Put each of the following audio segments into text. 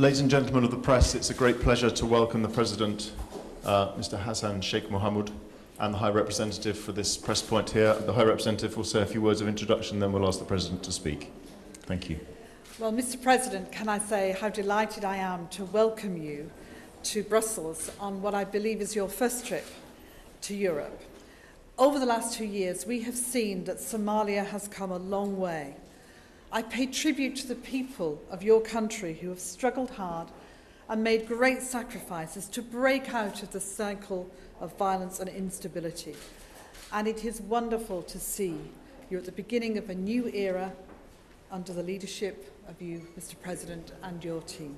Ladies and gentlemen of the press, it's a great pleasure to welcome the President, Mr. Hassan Sheik Mohamoud, and the High Representative for this press point here. The High Representative will say a few words of introduction, then we'll ask the President to speak. Thank you. Well, Mr. President, can I say how delighted I am to welcome you to Brussels on what I believe is your first trip to Europe. Over the last 2 years, we have seen that Somalia has come a long way. I pay tribute to the people of your country who have struggled hard and made great sacrifices to break out of the cycle of violence and instability. And it is wonderful to see you're at the beginning of a new era under the leadership of you, Mr. President, and your team.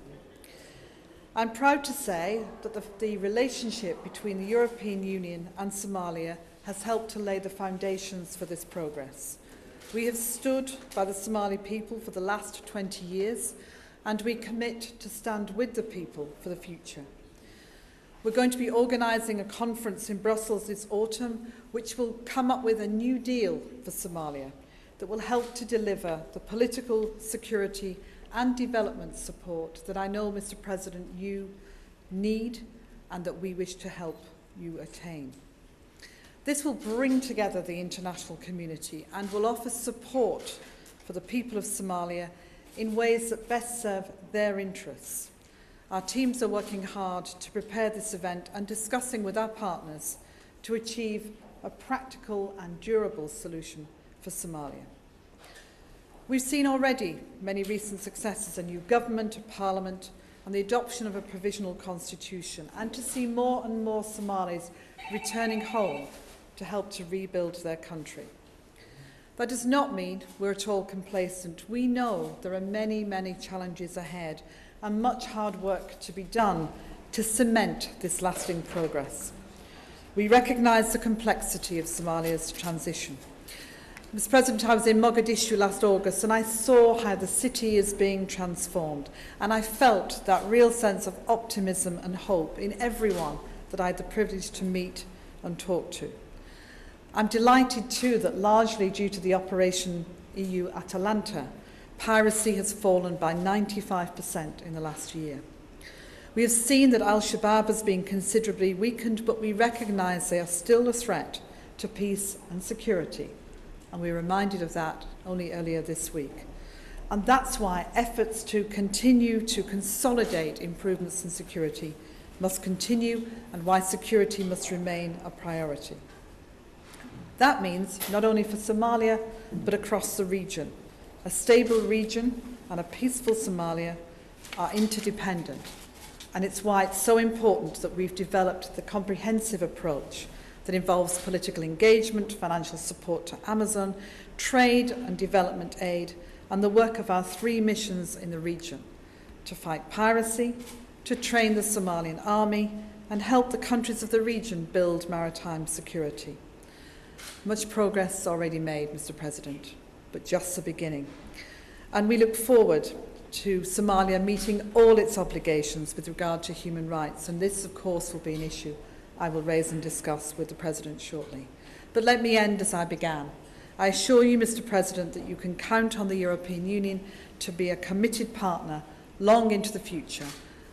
I'm proud to say that the relationship between the European Union and Somalia has helped to lay the foundations for this progress. We have stood by the Somali people for the last 20 years, and we commit to stand with the people for the future. We're going to be organising a conference in Brussels this autumn, which will come up with a new deal for Somalia that will help to deliver the political, security and development support that I know, Mr. President, you need and that we wish to help you attain. This will bring together the international community and will offer support for the people of Somalia in ways that best serve their interests. Our teams are working hard to prepare this event and discussing with our partners to achieve a practical and durable solution for Somalia. We've seen already many recent successes, a new government, a parliament, and the adoption of a provisional constitution, and to see more and more Somalis returning home to help to rebuild their country. That does not mean we're at all complacent. We know there are many, many challenges ahead and much hard work to be done to cement this lasting progress. We recognise the complexity of Somalia's transition. Mr. President, I was in Mogadishu last August and I saw how the city is being transformed, and I felt that real sense of optimism and hope in everyone that I had the privilege to meet and talk to. I'm delighted too that largely due to the Operation EU Atalanta, piracy has fallen by 95% in the last year. We have seen that Al-Shabaab has been considerably weakened, but we recognise they are still a threat to peace and security, and we were reminded of that only earlier this week. And that's why efforts to continue to consolidate improvements in security must continue, and why security must remain a priority. That means not only for Somalia, but across the region. A stable region and a peaceful Somalia are interdependent, and it's why it's so important that we've developed the comprehensive approach that involves political engagement, financial support to Amazon, trade and development aid, and the work of our 3 missions in the region to fight piracy, to train the Somalian army, and help the countries of the region build maritime security. Much progress is already made, Mr. President, but just the beginning. And we look forward to Somalia meeting all its obligations with regard to human rights, and this, of course, will be an issue I will raise and discuss with the President shortly. But let me end as I began. I assure you, Mr. President, that you can count on the European Union to be a committed partner long into the future,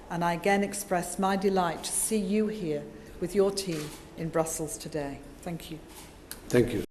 and I again express my delight to see you here with your team in Brussels today. Thank you. Thank you.